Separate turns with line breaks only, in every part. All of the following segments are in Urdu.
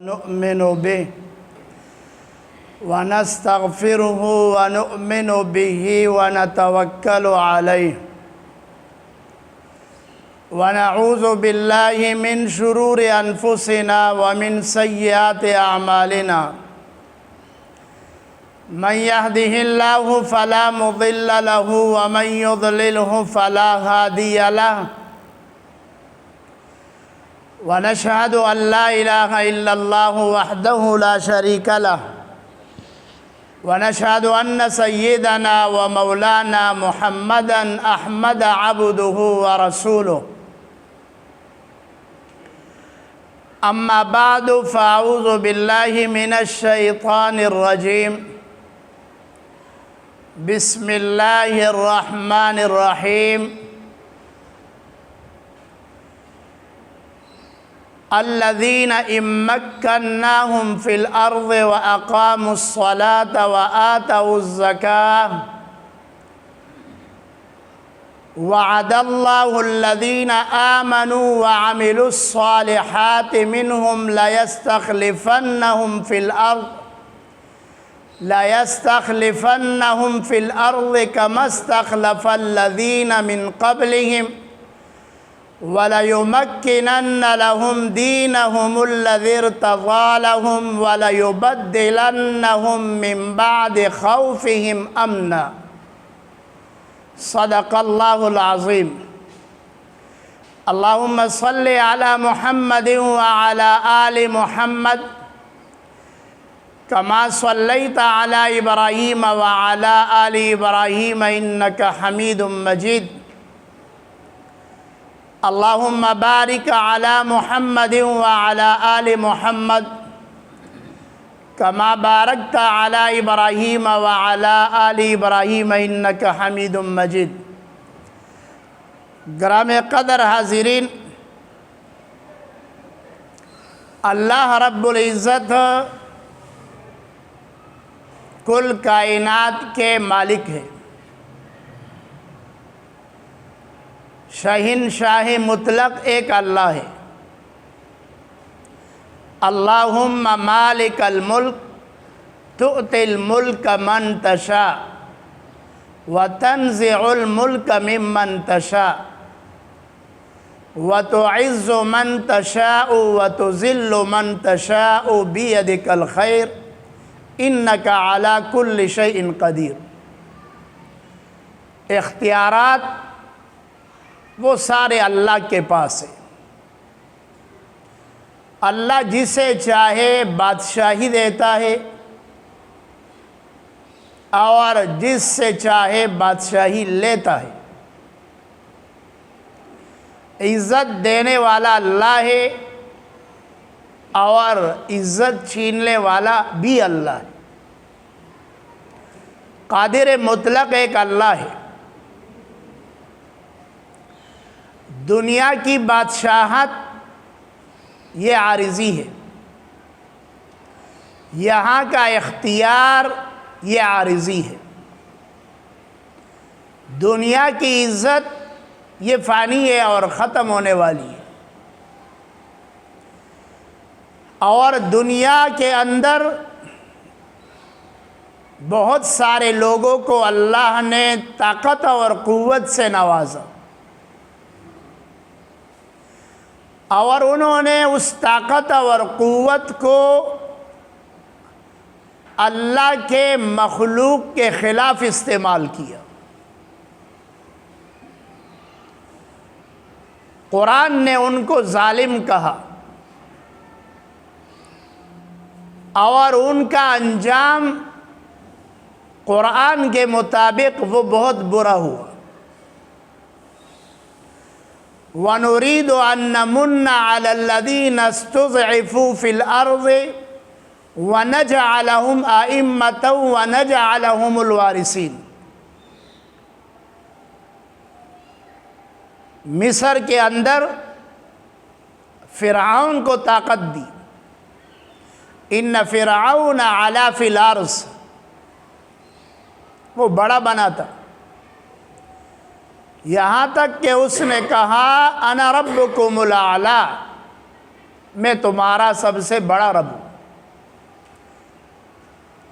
نؤمن به ونستغفره ونؤمن به ونتوكل عليه ونعوذ بالله من شرور أنفسنا ومن سيئات أعمالنا من يهده الله فلا مضل له ومن يضلله فلا هادي له ونشهد أن لا إله إلا الله وحده لا شريك له ونشهد أن سيدنا ومولانا محمدا أحمد عبده ورسوله أما بعد فأعوذ بالله من الشيطان الرجيم بسم الله الرحمن الرحيم الذين إن مكناهم في الأرض وأقاموا الصلاة وآتوا الزكاة وعد الله الذين آمنوا وعملوا الصالحات منهم ليستخلفنهم في الأرض كما استخلف الذين من قبلهم وليمكنن لهم دينهم الذي ارتضى لهم وليبدلنهم من بعد خوفهم أمنا صدق الله العظيم اللهم صل على محمد وعلى آل محمد كما صليت على إبراهيم وعلى آل إبراهيم إنك حميد مجيد اللهم بارك على محمد وعلى آل محمد كما باركت على إبراهيم وعلى آل إبراهيم إنك حميد مجيد گرام قدر حاضرین، اللہ رب العزت کل کائنات کے مالک ہے، شہنشاہ مطلق ایک اللہ ہے۔ اللہم مالک الملک تؤتی الملک من تشاء وتنزع الملک ممن تشاء وتعز من تشاء وتذل من تشاء بیدک الخیر انک علی کل شیء قدیر۔ اختیارات وہ سارے اللہ کے پاس ہے۔ اللہ جسے چاہے بادشاہی دیتا ہے اور جس سے چاہے بادشاہی لیتا ہے۔ عزت دینے والا اللہ ہے اور عزت چھیننے والا بھی اللہ ہے۔ قادر مطلق ایک اللہ ہے۔ دنیا کی بادشاہت یہ عارضی ہے، یہاں کا اختیار یہ عارضی ہے۔ دنیا کی عزت یہ فانی ہے اور ختم ہونے والی ہے، اور دنیا کے اندر بہت سارے لوگوں کو اللہ نے طاقت اور قوت سے نوازا، اور انہوں نے اس طاقت اور قوت کو اللہ کے مخلوق کے خلاف استعمال کیا۔ قرآن نے ان کو ظالم کہا، اور ان کا انجام قرآن کے مطابق وہ بہت برا ہوا۔ وَنُرِيدُ أَن نَّمُنَّ عَلَى الَّذِينَ اسْتُضْعِفُوا فِي الْأَرْضِ وَنَجْعَلَهُمْ أَئِمَّةً وَنَجْعَلَهُمُ الْوَارِثِينَ۔ مصر کے اندر فرعون کو طاقت دی، ان فرعون علا فی الارض، وہ بڑا بنا تھا، یہاں تک کہ اس نے کہا انا ربکم الاعلی، میں تمہارا سب سے بڑا رب ہوں۔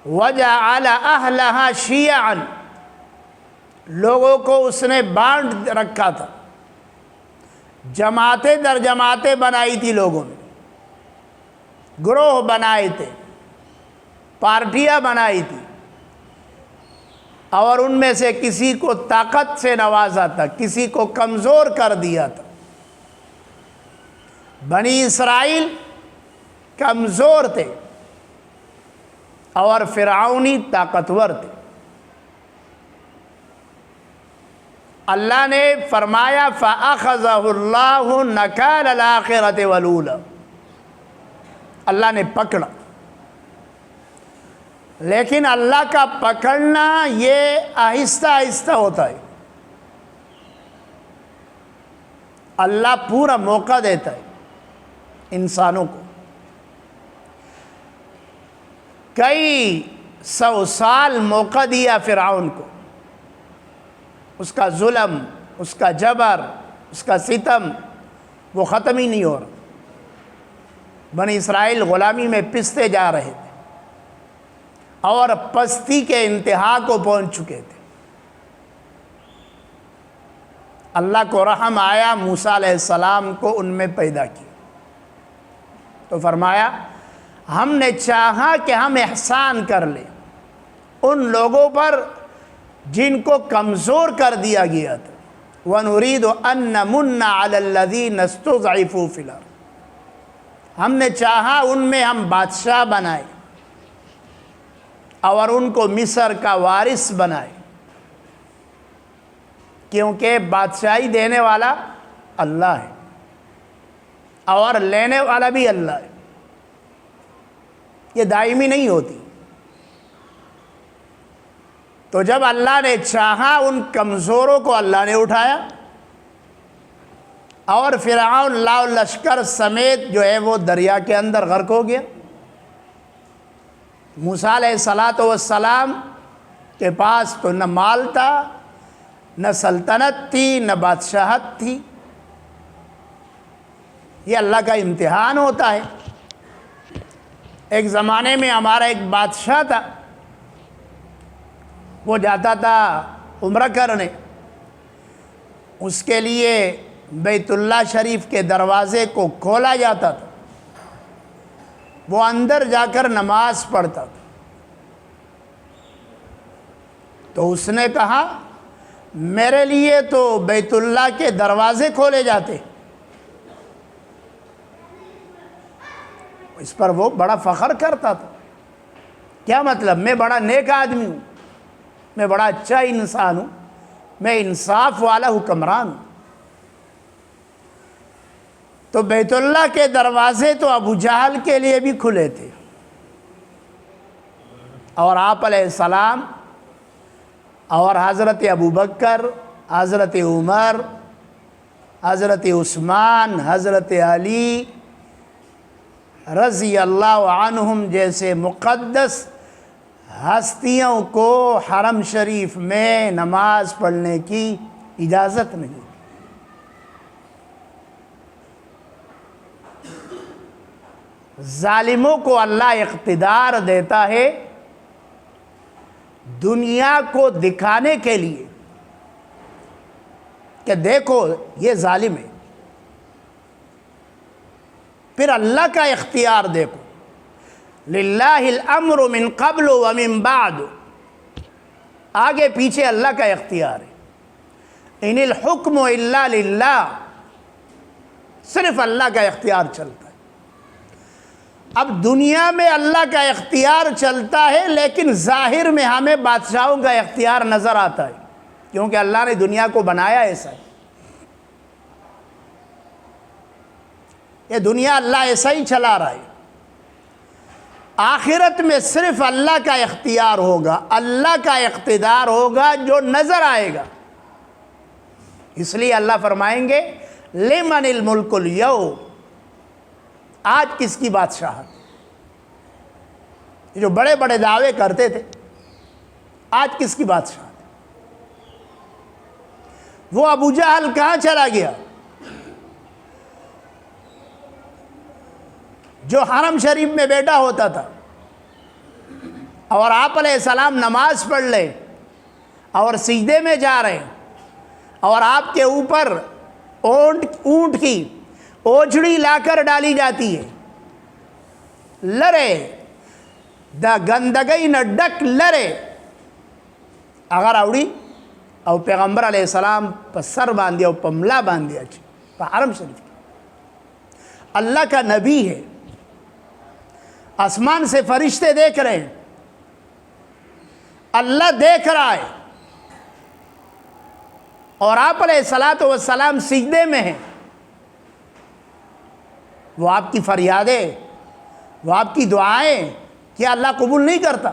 وَجَعَلَ أَهْلَهَا شِيَعًا، لوگوں کو اس نے بانٹ رکھا تھا، جماعتیں در جماعتیں بنائی تھی، لوگوں نے گروہ بنائے تھے، پارٹیاں بنائی تھی، اور ان میں سے کسی کو طاقت سے نوازا تھا، کسی کو کمزور کر دیا تھا۔ بنی اسرائیل کمزور تھے اور فرعونی طاقتور تھے۔ اللہ نے فرمایا فَأَخَذَهُ اللَّهُ نَكَالَ الْآخِرَةِ وَالْأُولَىٰ، اللہ نے پکڑا، لیکن اللہ کا پکڑنا یہ آہستہ آہستہ ہوتا ہے۔ اللہ پورا موقع دیتا ہے انسانوں کو، کئی 100 سال موقع دیا فرعون کو، اس کا ظلم، اس کا جبر، اس کا ستم وہ ختم ہی نہیں ہو رہا۔ بنی اسرائیل غلامی میں پستے جا رہے تھے اور پستی کے انتہا کو پہنچ چکے تھے۔ اللہ کو رحم آیا، موسیٰ علیہ السلام کو ان میں پیدا کیا، تو فرمایا ہم نے چاہا کہ ہم احسان کر لیں ان لوگوں پر جن کو کمزور کر دیا گیا تھا۔ وَنُرِيدُ أَن نَّمُنَّ عَلَى الَّذِينَ اسْتُضْعِفُوا فِي الْأَرْضِ، ہم نے چاہا ان میں ہم بادشاہ بنائے اور ان کو مصر کا وارث بنائے، کیونکہ بادشاہی دینے والا اللہ ہے اور لینے والا بھی اللہ ہے، یہ دائمی نہیں ہوتی۔ تو جب اللہ نے چاہا ان کمزوروں کو اللہ نے اٹھایا، اور فرعون لاؤ لشکر سمیت جو ہے وہ دریا کے اندر غرق ہو گیا۔ موسیٰ علیہ السلام کے پاس تو نہ مال تھا، نہ سلطنت تھی، نہ بادشاہت تھی۔ یہ اللہ کا امتحان ہوتا ہے۔ ایک زمانے میں ہمارا ایک بادشاہ تھا، وہ جاتا تھا عمرہ کرنے، اس کے لیے بیت اللہ شریف کے دروازے کو کھولا جاتا تھا، وہ اندر جا کر نماز پڑھتا تھا۔ تو اس نے کہا میرے لیے تو بیت اللہ کے دروازے کھولے جاتے۔ اس پر وہ بڑا فخر کرتا تھا، کیا مطلب، میں بڑا نیک آدمی ہوں، میں بڑا اچھا انسان ہوں، میں انصاف والا حکمران ہوں۔ تو بیت اللہ کے دروازے تو ابو جہل کے لیے بھی کھلے تھے، اور آپ علیہ السلام اور حضرت ابوبکر، حضرت عمر، حضرت عثمان، حضرت علی رضی اللہ عنہم جیسے مقدس ہستیوں کو حرم شریف میں نماز پڑھنے کی اجازت نہیں۔ ظالموں کو اللہ اقتدار دیتا ہے دنیا کو دکھانے کے لیے کہ دیکھو یہ ظالم ہے، پھر اللہ کا اختیار دیکھو، للہ الامر من قبل ومن بعد، آگے پیچھے اللہ کا اختیار ہے۔ ان الحکم الا للہ، صرف اللہ کا اختیار چلتا ہے۔ اب دنیا میں اللہ کا اختیار چلتا ہے، لیکن ظاہر میں ہمیں بادشاہوں کا اختیار نظر آتا ہے، کیونکہ اللہ نے دنیا کو بنایا ایسا ہے۔ یہ دنیا اللہ ایسا ہی چلا رہا ہے۔ آخرت میں صرف اللہ کا اختیار ہوگا، اللہ کا اقتدار ہوگا جو نظر آئے گا۔ اس لیے اللہ فرمائیں گے لمن الملک اليوم، آج کس کی بادشاہت؟ جو بڑے بڑے دعوے کرتے تھے، آج کس کی بادشاہت؟ وہ ابو جہل کہاں چلا گیا؟ جو حرم شریف میں بیٹھا ہوتا تھا اور آپ علیہ السلام نماز پڑھ لے اور سجدے میں جا رہے ہیں اور آپ کے اوپر اونٹ کی اوجھڑی لا کر ڈالی جاتی ہے، لرے دا گندگی نہ ڈک لرے اگر اوڑی او پیغمبر علیہ السلام پر سر باندھ دیا، پر ملا باندھ دیا پر حرم شریف اللہ کا نبی ہے، آسمان سے فرشتے دیکھ رہے ہیں، اللہ دیکھ رہا ہے اور آپ علیہ السلام سجدے میں ہیں، وہ آپ کی فریادیں، وہ آپ کی دعائیں کیا اللہ قبول نہیں کرتا؟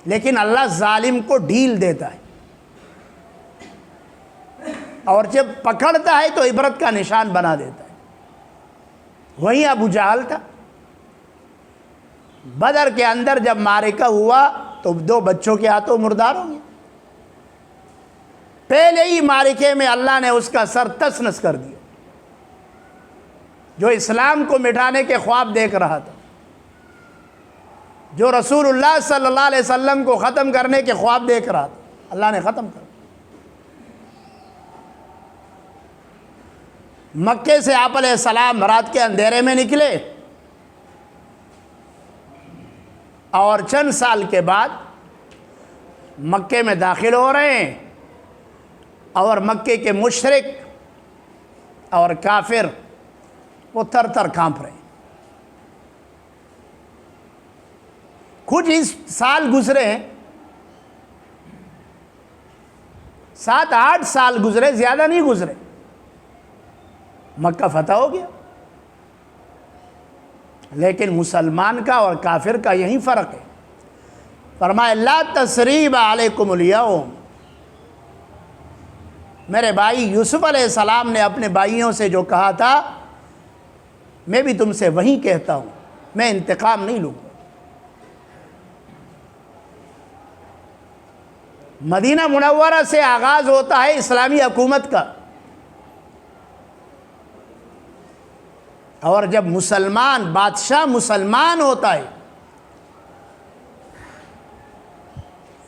لیکن اللہ ظالم کو ڈھیل دیتا ہے اور جب پکڑتا ہے تو عبرت کا نشان بنا دیتا ہے۔ وہیں ابو جہل تھا، بدر کے اندر جب معرکہ ہوا تو 2 بچوں کے ہاتھوں مردار ہو گئے، پہلے ہی معرکے میں اللہ نے اس کا سر تس نس کر دیا، جو اسلام کو مٹانے کے خواب دیکھ رہا تھا، جو رسول اللہ صلی اللہ علیہ وسلم کو ختم کرنے کے خواب دیکھ رہا تھا، اللہ نے ختم کر دیا۔ مکے سے آپ علیہ السلام رات کے اندھیرے میں نکلے اور چند سال کے بعد مکے میں داخل ہو رہے ہیں اور مکے کے مشرک اور کافر وہ تھر تھر کانپ رہے ہیں۔ کچھ اس سال گزرے ہیں، 7-8 سال گزرے، زیادہ نہیں گزرے، مکہ فتح ہو گیا۔ لیکن مسلمان کا اور کافر کا یہی فرق ہے، فرمایا لا تثریب علیکم اليوم۔ میرے بھائی یوسف علیہ السلام نے اپنے بھائیوں سے جو کہا تھا میں بھی تم سے وہی کہتا ہوں، میں انتقام نہیں لوں گا۔ مدینہ منورہ سے آغاز ہوتا ہے اسلامی حکومت کا، اور جب مسلمان بادشاہ مسلمان ہوتا ہے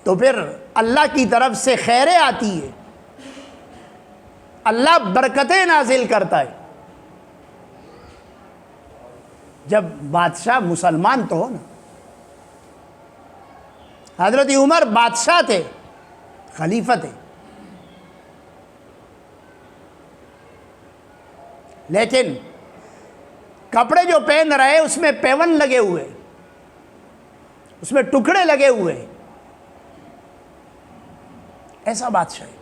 تو پھر اللہ کی طرف سے خیریں آتی ہے، اللہ برکتیں نازل کرتا ہے۔ جب بادشاہ مسلمان تو ہو نا، حضرت عمر بادشاہ تھے، خلیفہ تھے، لیکن کپڑے جو پہن رہے اس میں پیون لگے ہوئے، اس میں ٹکڑے لگے ہوئے، ایسا بادشاہ ہے۔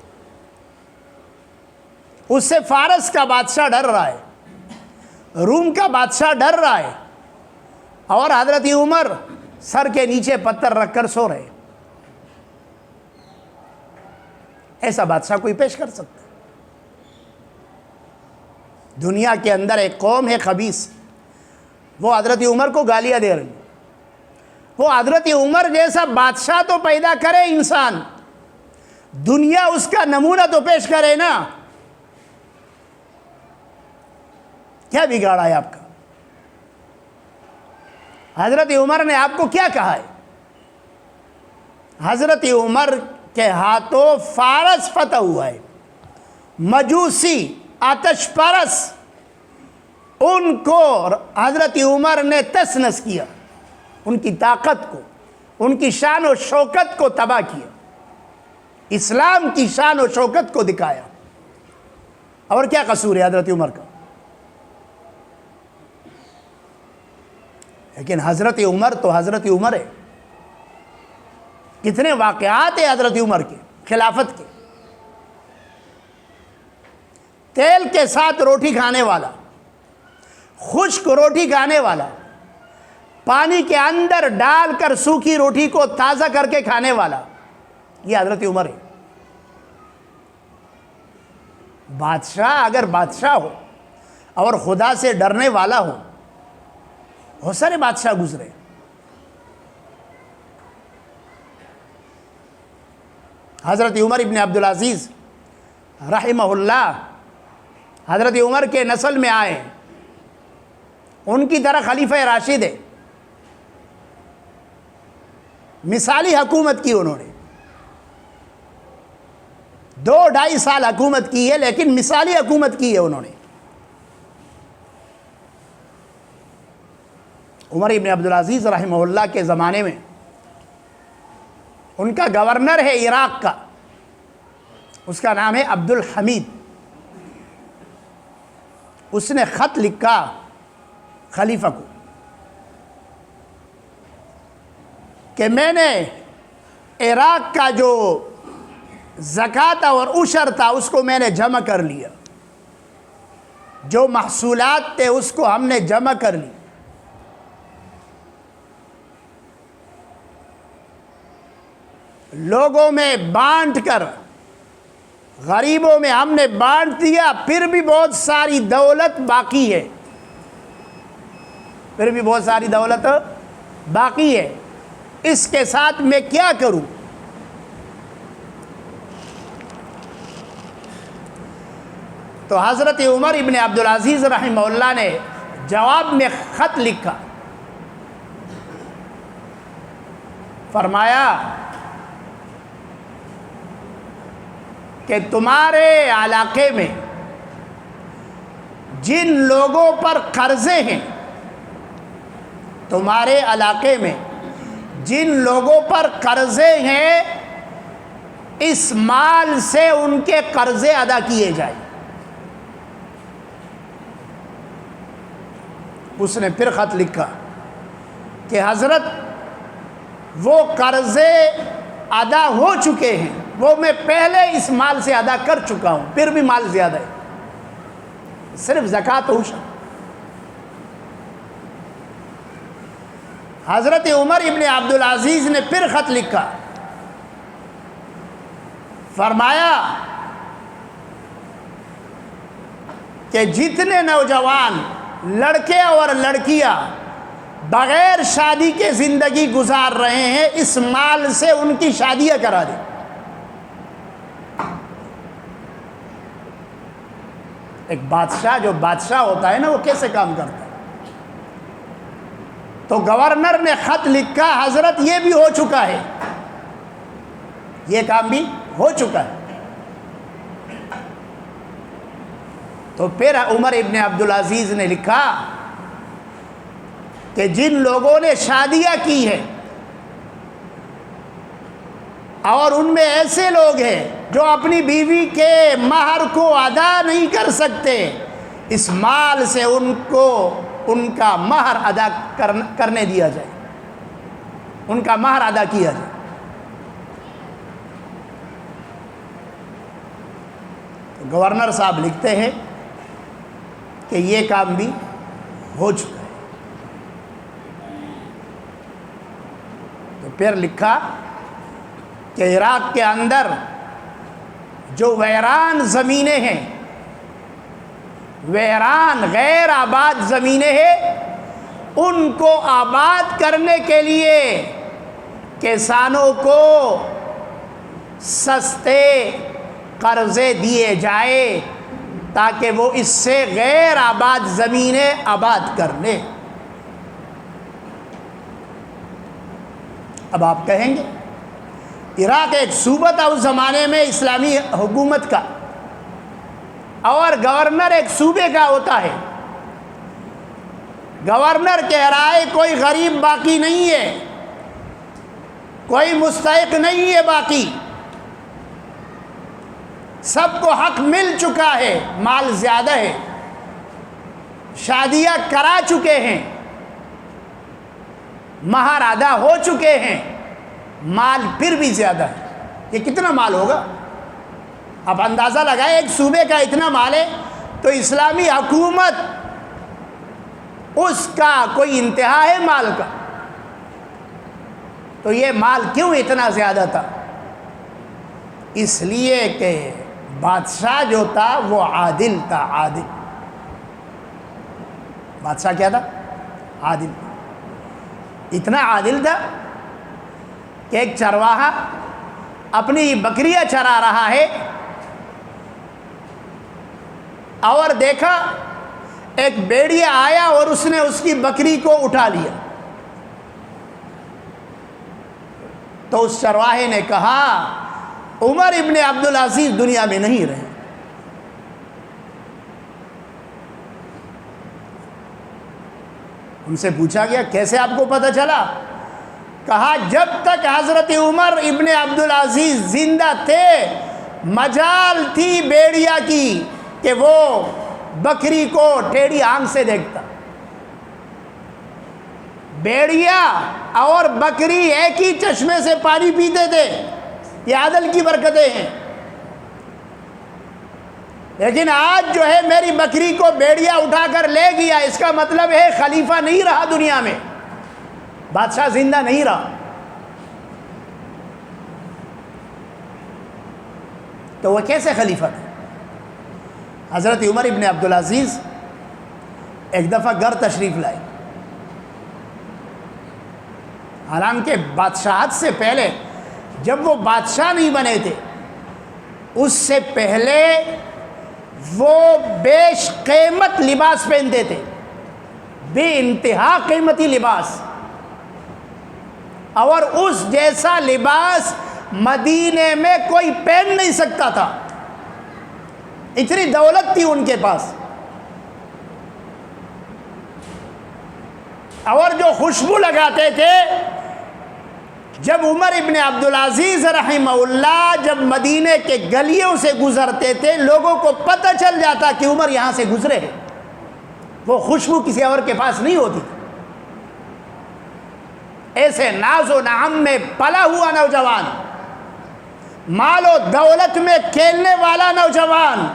اس سے فارس کا بادشاہ ڈر رہا ہے، روم کا بادشاہ ڈر رہا ہے، اور حضرت عمر سر کے نیچے پتھر رکھ کر سو رہے۔ ایسا بادشاہ کوئی پیش کر سکتا ہے؟ دنیا کے اندر ایک قوم ہے خبیث، وہ حضرت عمر کو گالیاں دے رہی، وہ حضرت عمر جیسا بادشاہ تو پیدا کرے انسان، دنیا اس کا نمونہ تو پیش کرے نا۔ کیا بگاڑا ہے آپ کا؟ حضرت عمر نے آپ کو کیا کہا ہے؟ حضرت عمر کے ہاتھوں فارس فتح ہوا ہے، مجوسی آتش پرس ان کو حضرت عمر نے تس نس کیا، ان کی طاقت کو، ان کی شان و شوکت کو تباہ کیا، اسلام کی شان و شوکت کو دکھایا۔ اور کیا قصور ہے حضرت عمر کا؟ لیکن حضرت عمر تو حضرت عمر ہے۔ کتنے واقعات ہیں حضرت عمر کے خلافت کے۔ تیل کے ساتھ روٹی کھانے والا، خشک روٹی کھانے والا، پانی کے اندر ڈال کر سوکھی روٹی کو تازہ کر کے کھانے والا، یہ حضرت عمر ہے۔ بادشاہ اگر بادشاہ ہو اور خدا سے ڈرنے والا ہو، بہت سارے بادشاہ گزرے، حضرت عمر ابن عبدالعزیز رحمہ اللہ حضرت عمر کے نسل میں آئے، ان کی طرح خلیفہ راشد ہے، مثالی حکومت کی انہوں نے، 2-2.5 سال حکومت کی ہے لیکن مثالی حکومت کی ہے انہوں نے۔ عمر ابن عبدالعزیز رحمہ اللہ کے زمانے میں ان کا گورنر ہے عراق کا، اس کا نام ہے عبد الحمید۔ اس نے خط لکھا خلیفہ کو کہ میں نے عراق کا جو زکوٰۃ اور عشر تھا اس کو میں نے جمع کر لیا، جو محصولات تھے اس کو ہم نے جمع کر لی، لوگوں میں بانٹ کر، غریبوں میں ہم نے بانٹ دیا، پھر بھی بہت ساری دولت باقی ہے، پھر بھی بہت ساری دولت باقی ہے، اس کے ساتھ میں کیا کروں؟ تو حضرت عمر ابن عبدالعزیز رحمہ اللہ نے جواب میں خط لکھا، فرمایا کہ تمہارے علاقے میں جن لوگوں پر قرضے ہیں، تمہارے علاقے میں جن لوگوں پر قرضے ہیں، اس مال سے ان کے قرضے ادا کیے جائیں۔ اس نے پھر خط لکھا کہ حضرت وہ قرضے ادا ہو چکے ہیں، وہ میں پہلے اس مال سے ادا کر چکا ہوں، پھر بھی مال زیادہ ہے، صرف زکوٰۃ و عشر۔ حضرت عمر ابن عبدالعزیز نے پھر خط لکھا، فرمایا کہ جتنے نوجوان لڑکے اور لڑکیاں بغیر شادی کے زندگی گزار رہے ہیں، اس مال سے ان کی شادیاں کرا دیں۔ ایک بادشاہ جو بادشاہ ہوتا ہے نا، وہ کیسے کام کرتا ہے؟ تو گورنر نے خط لکھا، حضرت یہ بھی ہو چکا ہے، یہ کام بھی ہو چکا ہے۔ تو پھر عمر ابن عبدالعزیز نے لکھا کہ جن لوگوں نے شادیاں کی ہیں اور ان میں ایسے لوگ ہیں جو اپنی بیوی کے مہر کو ادا نہیں کر سکتے، اس مال سے ان کو ان کا مہر ادا کرنے دیا جائے، ان کا مہر ادا کیا جائے۔ تو گورنر صاحب لکھتے ہیں کہ یہ کام بھی ہو چکا ہے۔ تو پھر لکھا کہ عراق کے اندر جو ویران زمینیں ہیں، ویران غیر آباد زمینیں ہیں، ان کو آباد کرنے کے لیے کسانوں کو سستے قرضے دیے جائے تاکہ وہ اس سے غیر آباد زمینیں آباد کر لیں۔ اب آپ کہیں گے عراق ایک صوبہ تھا اس زمانے میں اسلامی حکومت کا، اور گورنر ایک صوبے کا ہوتا ہے، گورنر کہہ رہا ہے کوئی غریب باقی نہیں ہے، کوئی مستحق نہیں ہے باقی، سب کو حق مل چکا ہے، مال زیادہ ہے، شادیاں کرا چکے ہیں، مہر ادا ہو چکے ہیں، مال پھر بھی زیادہ ہے۔ یہ کتنا مال ہوگا؟ آپ اندازہ لگائیں، ایک صوبے کا اتنا مال ہے تو اسلامی حکومت اس کا کوئی انتہا ہے مال کا؟ تو یہ مال کیوں اتنا زیادہ تھا؟ اس لیے کہ بادشاہ جو تھا وہ عادل تھا، عادل بادشاہ کیا تھا؟ عادل، اتنا عادل تھا کہ ایک چرواہا اپنی بکریاں چرا رہا ہے اور دیکھا ایک بھیڑیا آیا اور اس نے اس کی بکری کو اٹھا لیا، تو اس چرواہے نے کہا عمر ابن عبدالعزیز دنیا میں نہیں رہے۔ ان سے پوچھا گیا کیسے آپ کو پتہ چلا؟ کہا جب تک حضرت عمر ابن عبدالعزیز زندہ تھے مجال تھی بھیڑیا کی کہ وہ بکری کو ٹیڑھی آنکھ سے دیکھتا۔ بھیڑیا اور بکری ایک ہی چشمے سے پانی پیتے تھے، یہ عدل کی برکتیں ہیں۔ لیکن آج جو ہے میری بکری کو بھیڑیا اٹھا کر لے گیا، اس کا مطلب ہے خلیفہ نہیں رہا دنیا میں، بادشاہ زندہ نہیں رہا۔ تو وہ کیسے خلیفہ تھے؟ حضرت عمر ابن عبدالعزیز ایک دفعہ گھر تشریف لائے، حالانکہ بادشاہت سے پہلے جب وہ بادشاہ نہیں بنے تھے اس سے پہلے وہ بیش قیمت لباس پہنتے تھے، بے انتہا قیمتی لباس، اور اس جیسا لباس مدینے میں کوئی پہن نہیں سکتا تھا، اتنی دولت تھی ان کے پاس۔ اور جو خوشبو لگاتے تھے، جب عمر ابن عبدالعزیز رحمہ اللہ جب مدینے کے گلیوں سے گزرتے تھے لوگوں کو پتہ چل جاتا کہ عمر یہاں سے گزرے ہیں، وہ خوشبو کسی اور کے پاس نہیں ہوتی۔ ایسے ناز و نعم میں پلا ہوا نوجوان، مال و دولت میں کھیلنے والا نوجوان،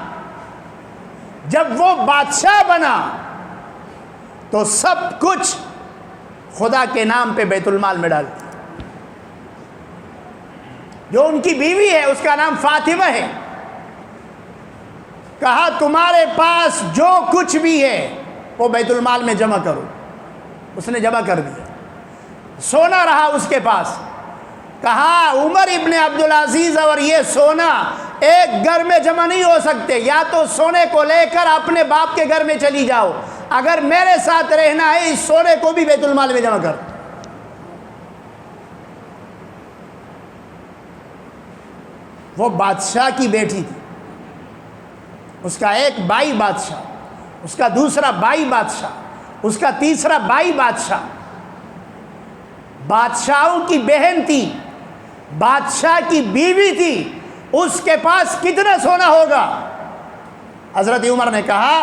جب وہ بادشاہ بنا تو سب کچھ خدا کے نام پہ بیت المال میں ڈالتی۔ جو ان کی بیوی ہے اس کا نام فاطمہ ہے، کہا تمہارے پاس جو کچھ بھی ہے وہ بیت المال میں جمع کرو، اس نے جمع کر دیا۔ سونا رہا اس کے پاس، کہا عمر ابن عبدالعزیز اور یہ سونا ایک گھر میں جمع نہیں ہو سکتے، یا تو سونے کو لے کر اپنے باپ کے گھر میں چلی جاؤ، اگر میرے ساتھ رہنا ہے اس سونے کو بھی بیت المال میں جمع کر۔ وہ بادشاہ کی بیٹی تھی، اس کا ایک بھائی بادشاہ، اس کا دوسرا بھائی بادشاہ، اس کا تیسرا بھائی بادشاہ، بادشاہوں کی بہن تھی، بادشاہ کی بیوی تھی، اس کے پاس کتنا سونا ہوگا؟ حضرت عمر نے کہا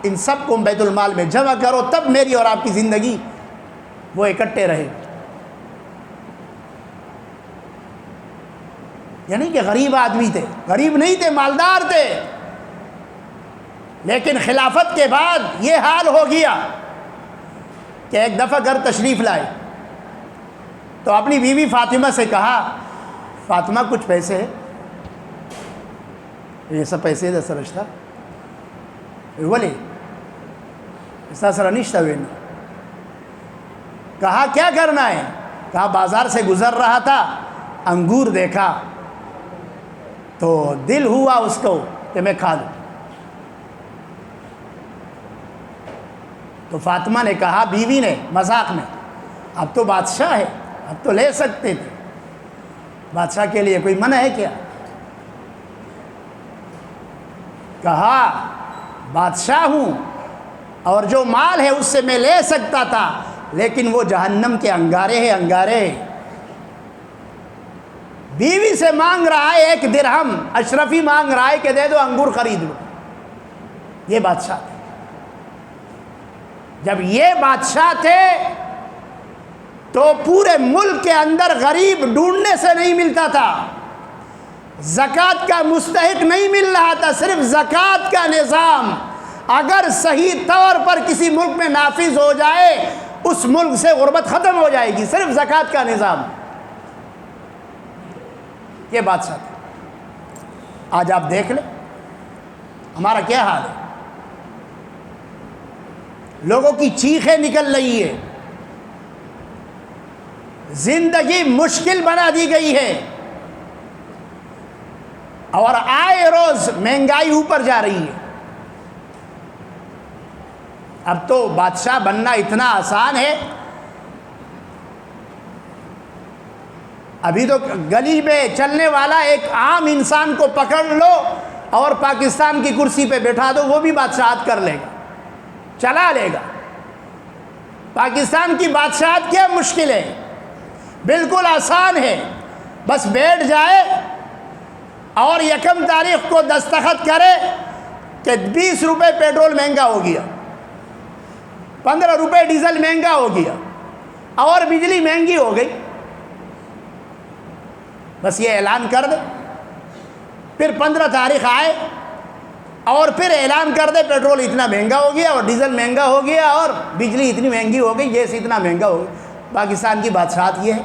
ان سب کو بیت المال میں جمع کرو، تب میری اور آپ کی زندگی وہ اکٹھے رہے۔ یعنی کہ غریب آدمی تھے، غریب نہیں تھے، مالدار تھے، لیکن خلافت کے بعد یہ حال ہو گیا کہ ایک دفعہ گھر تشریف لائے تو اپنی بیوی فاطمہ سے کہا فاطمہ کچھ پیسے ہے؟ یہ سب پیسے دس رشتہ بولے ایسا سر انشتہ وین، کہا کیا کرنا ہے؟ کہا بازار سے گزر رہا تھا، انگور دیکھا تو دل ہوا اس کو کہ میں کھا لوں۔ تو فاطمہ نے کہا، بیوی نے مذاق میں، اب تو بادشاہ ہے، اب تو لے سکتے تھے، بادشاہ کے لیے کوئی منع ہے کیا؟ کہا بادشاہ ہوں اور جو مال ہے اس سے میں لے سکتا تھا، لیکن وہ جہنم کے انگارے ہیں، انگارے ہیں۔ بیوی سے مانگ رہا ہے 1 درہم، اشرفی مانگ رہا ہے کہ دے دو انگور خرید لو۔ یہ بادشاہ تھے۔ جب یہ بادشاہ تھے تو پورے ملک کے اندر غریب ڈھونڈنے سے نہیں ملتا تھا، زکوٰۃ کا مستحق نہیں مل رہا تھا۔ صرف زکوٰۃ کا نظام اگر صحیح طور پر کسی ملک میں نافذ ہو جائے اس ملک سے غربت ختم ہو جائے گی، صرف زکوٰۃ کا نظام۔ یہ بادشاہ تھے۔ آج آپ دیکھ لیں ہمارا کیا حال ہے، لوگوں کی چیخیں نکل رہی ہے، زندگی مشکل بنا دی گئی ہے، اور آئے روز مہنگائی اوپر جا رہی ہے۔ اب تو بادشاہ بننا اتنا آسان ہے، ابھی تو گلی میں چلنے والا ایک عام انسان کو پکڑ لو اور پاکستان کی کرسی پہ بٹھا دو، وہ بھی بادشاہت کر لے گا، چلا لے گا۔ پاکستان کی بادشاہت کیا مشکل ہے؟ بالکل آسان ہے، بس بیٹھ جائے اور یکم تاریخ کو دستخط کرے کہ 20 روپے پیٹرول مہنگا ہو گیا، 15 روپے ڈیزل مہنگا ہو گیا اور بجلی مہنگی ہو گئی، بس یہ اعلان کر دے۔ پھر 15 تاریخ آئے اور پھر اعلان کر دے پیٹرول اتنا مہنگا ہو گیا اور ڈیزل مہنگا ہو گیا اور بجلی اتنی مہنگی ہو گئی، گیس اتنا مہنگا ہو گیا۔ پاکستان کی بادشاہت یہ ہے،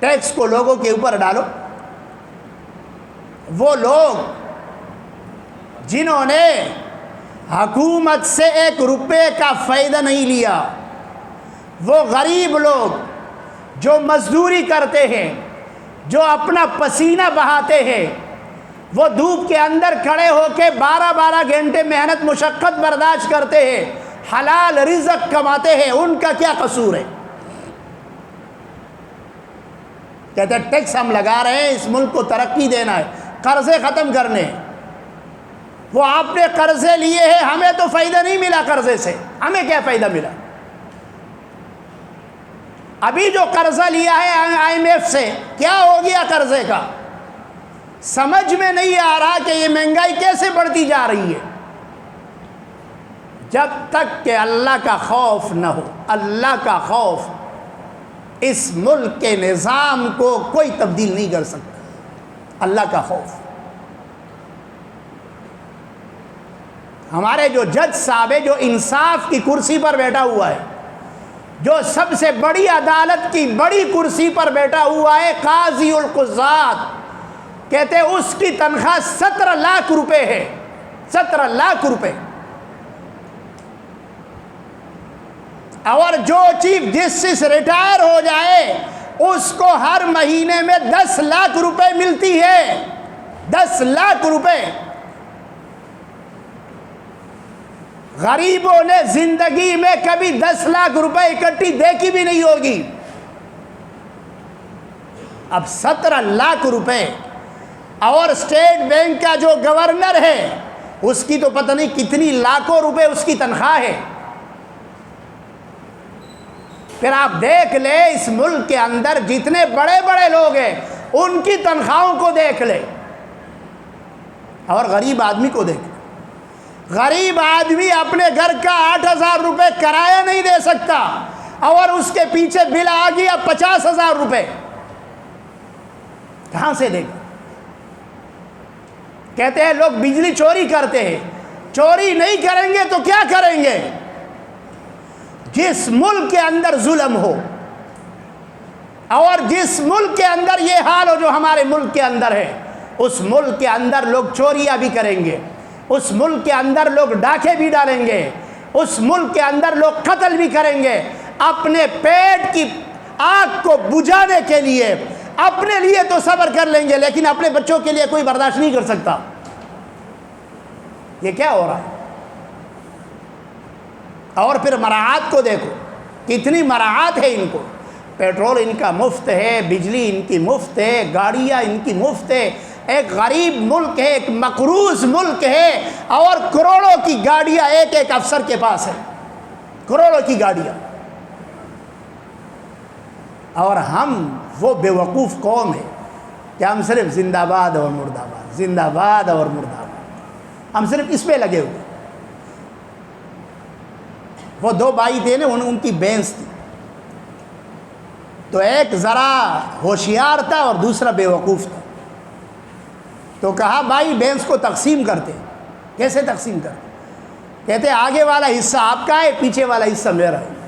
ٹیکس کو لوگوں کے اوپر ڈالو۔ وہ لوگ جنہوں نے حکومت سے 1 روپے کا فائدہ نہیں لیا، وہ غریب لوگ جو مزدوری کرتے ہیں، جو اپنا پسینہ بہاتے ہیں، وہ دھوپ کے اندر کھڑے ہو کے 12 گھنٹے محنت مشقت برداشت کرتے ہیں، حلال رزق کماتے ہیں، ان کا کیا قصور ہے؟ کہتے ہیں ٹیکس ہم لگا رہے ہیں، اس ملک کو ترقی دینا ہے، قرضے ختم کرنے ہیں۔ وہ آپ نے قرضے لیے ہیں، ہمیں تو فائدہ نہیں ملا قرضے سے، ہمیں کیا فائدہ ملا؟ ابھی جو قرضہ لیا ہے IMF سے، کیا ہو گیا قرضے کا؟ سمجھ میں نہیں آ رہا کہ یہ مہنگائی کیسے بڑھتی جا رہی ہے۔ جب تک کہ اللہ کا خوف نہ ہو، اللہ کا خوف، اس ملک کے نظام کو کوئی تبدیل نہیں کر سکتا۔ اللہ کا خوف۔ ہمارے جو جج صاحب ہے، جو انصاف کی کرسی پر بیٹھا ہوا ہے، جو سب سے بڑی عدالت کی بڑی کرسی پر بیٹھا ہوا ہے، قاضی القضات، کہتے ہیں اس کی تنخواہ 17 لاکھ روپے ہے، 17 لاکھ روپے۔ اور جو چیف جسٹس ریٹائر ہو جائے اس کو ہر مہینے میں 10 لاکھ روپے ملتی ہے، 10 لاکھ روپے۔ غریبوں نے زندگی میں کبھی 10 لاکھ روپے اکٹھی دیکھی بھی نہیں ہوگی، اب 17 لاکھ روپے۔ اور اسٹیٹ بینک کا جو گورنر ہے اس کی تو پتہ نہیں کتنی لاکھوں روپے اس کی تنخواہ ہے۔ پھر آپ دیکھ لیں اس ملک کے اندر جتنے بڑے بڑے لوگ ہیں ان کی تنخواہوں کو دیکھ لیں اور غریب آدمی کو دیکھ لیں۔ غریب آدمی اپنے گھر کا 8,000 روپے کرایہ نہیں دے سکتا اور اس کے پیچھے بل آ گیا 50,000 روپے، کہاں سے دے گا؟ کہتے ہیں لوگ بجلی چوری کرتے ہیں، چوری نہیں کریں گے تو کیا کریں گے؟ جس ملک کے اندر ظلم ہو اور جس ملک کے اندر یہ حال ہو جو ہمارے ملک کے اندر ہے، اس ملک کے اندر لوگ چوریاں بھی کریں گے، اس ملک کے اندر لوگ ڈاکے بھی ڈالیں گے، اس ملک کے اندر لوگ قتل بھی کریں گے، اپنے پیٹ کی آگ کو بجھانے کے لیے۔ اپنے لیے تو صبر کر لیں گے لیکن اپنے بچوں کے لیے کوئی برداشت نہیں کر سکتا۔ یہ کیا ہو رہا ہے؟ اور پھر مراعات کو دیکھو، کتنی مراعات ہے ان کو۔ پیٹرول ان کا مفت ہے، بجلی ان کی مفت ہے، گاڑیاں ان کی مفت ہے۔ ایک غریب ملک ہے، ایک مقروض ملک ہے اور کروڑوں کی گاڑیاں ایک ایک افسر کے پاس ہے، کروڑوں کی گاڑیاں۔ اور ہم وہ بیوقوف قوم ہے کہ ہم صرف زندہ باد اور مردہ باد، زندہ باد اور مردہ باد، ہم صرف اس پہ لگے ہوئے۔ وہ 2 بھائی تھے نا، ان کی بینس تھی، تو ایک ذرا ہوشیار تھا اور دوسرا بیوقوف تھا۔ تو کہا بھائی بینس کو تقسیم کرتے۔ کیسے تقسیم کرتے؟ کہتے آگے والا حصہ آپ کا ہے، پیچھے والا حصہ میرا ہے۔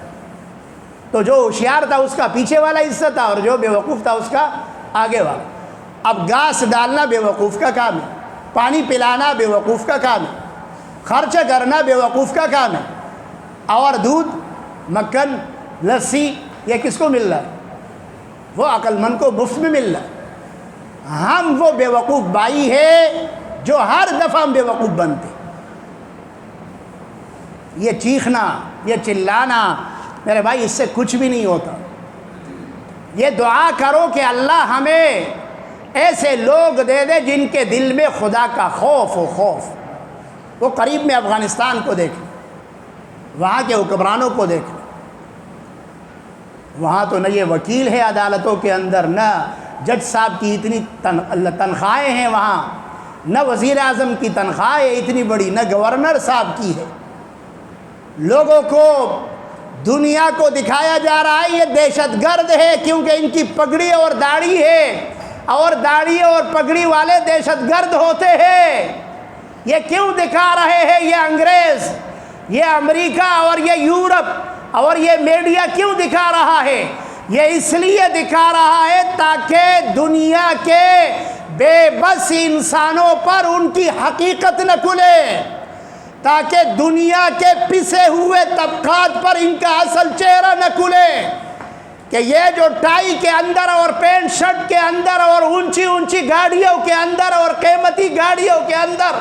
تو جو ہوشیار تھا اس کا پیچھے والا حصہ تھا اور جو بیوقوف تھا اس کا آگے والا۔ اب گھاس ڈالنا بیوقوف کا کام ہے، پانی پلانا بیوقوف کا کام ہے، خرچ کرنا بیوقوف کا کام ہے، اور دودھ، مکھن، لسی یہ کس کو مل رہا ہے؟ وہ عقل مند کو مفت میں مل رہا ہے۔ ہم وہ بیوقوف بھائی ہے جو ہر دفعہ ہم بیوقوف بنتے۔ یہ چیخنا، یہ چلانا، میرے بھائی اس سے کچھ بھی نہیں ہوتا۔ یہ دعا کرو کہ اللہ ہمیں ایسے لوگ دے دے جن کے دل میں خدا کا خوف ہو۔ خوف وہ قریب میں افغانستان کو دیکھیں، وہاں کے حکمرانوں کو دیکھیں، وہاں تو نہ یہ وکیل ہے عدالتوں کے اندر، نہ جج صاحب کی اتنی تنخواہیں ہیں وہاں، نہ وزیر اعظم کی تنخواہ ہے اتنی بڑی، نہ گورنر صاحب کی ہے۔ لوگوں کو، دنیا کو دکھایا جا رہا ہے یہ دہشت گرد ہے، کیونکہ ان کی پگڑی اور داڑھی ہے، اور داڑھی اور پگڑی والے دہشت گرد ہوتے ہیں۔ یہ کیوں دکھا رہے ہیں یہ انگریز، یہ امریکہ اور یہ یورپ اور یہ میڈیا کیوں دکھا رہا ہے؟ یہ اس لیے دکھا رہا ہے تاکہ دنیا کے بے بس انسانوں پر ان کی حقیقت نہ کھلے، تاکہ دنیا کے پسے ہوئے طبقات پر ان کا اصل چہرہ نہ کھلے، کہ یہ جو ٹائی کے اندر اور پینٹ شرٹ کے اندر اور اونچی اونچی گاڑیوں کے اندر اور قیمتی گاڑیوں کے اندر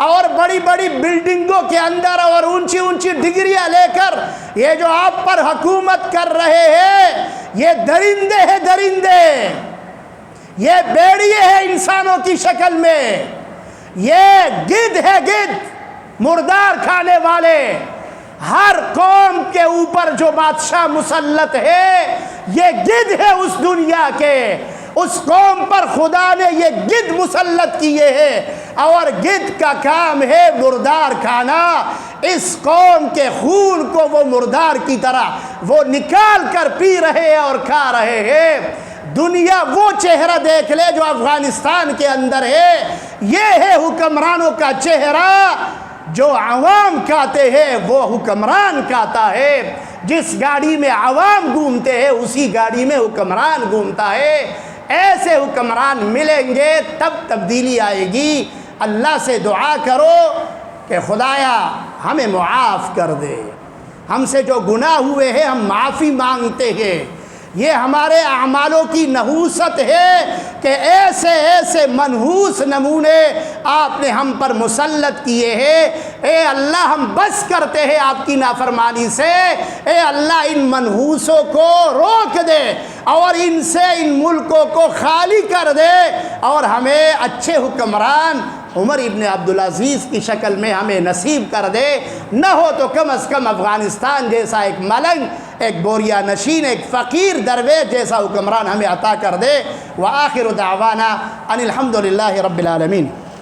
اور بڑی بڑی بلڈنگوں کے اندر اور اونچی اونچی ڈگریاں لے کر یہ جو آپ پر حکومت کر رہے ہیں، یہ درندے ہیں، درندے، یہ بیڑیے ہیں انسانوں کی شکل میں، یہ گدھ ہے، گدھ مردار کھانے والے۔ ہر قوم کے اوپر جو بادشاہ مسلط ہے یہ گدھ ہے اس دنیا کے، اس قوم پر خدا نے یہ گدھ مسلط کیے ہیں، اور گدھ کا کام ہے مردار کھانا۔ اس قوم کے خون کو وہ مردار کی طرح وہ نکال کر پی رہے ہیں اور کھا رہے ہیں۔ دنیا وہ چہرہ دیکھ لے جو افغانستان کے اندر ہے، یہ ہے حکمرانوں کا چہرہ۔ جو عوام کہتے ہیں وہ حکمران کہتا ہے، جس گاڑی میں عوام گھومتے ہیں اسی گاڑی میں حکمران گھومتا ہے۔ ایسے حکمران ملیں گے تب تبدیلی آئے گی۔ اللہ سے دعا کرو کہ خدایا ہمیں معاف کر دے، ہم سے جو گناہ ہوئے ہیں ہم معافی مانگتے ہیں۔ یہ ہمارے اعمالوں کی نحوست ہے کہ ایسے ایسے منحوس نمونے آپ نے ہم پر مسلط کیے ہیں۔ اے اللہ ہم بس کرتے ہیں آپ کی نافرمانی سے، اے اللہ ان منحوسوں کو روک دے اور ان سے ان ملکوں کو خالی کر دے، اور ہمیں اچھے حکمران عمر ابن عبدالعزیز کی شکل میں ہمیں نصیب کر دے، نہ ہو تو کم از کم افغانستان جیسا ایک ملنگ، ایک بوریا نشین، ایک فقیر درویش جیسا حکمران ہمیں عطا کر دے۔ وآخر دعوانا ان الحمد للہ رب العالمین۔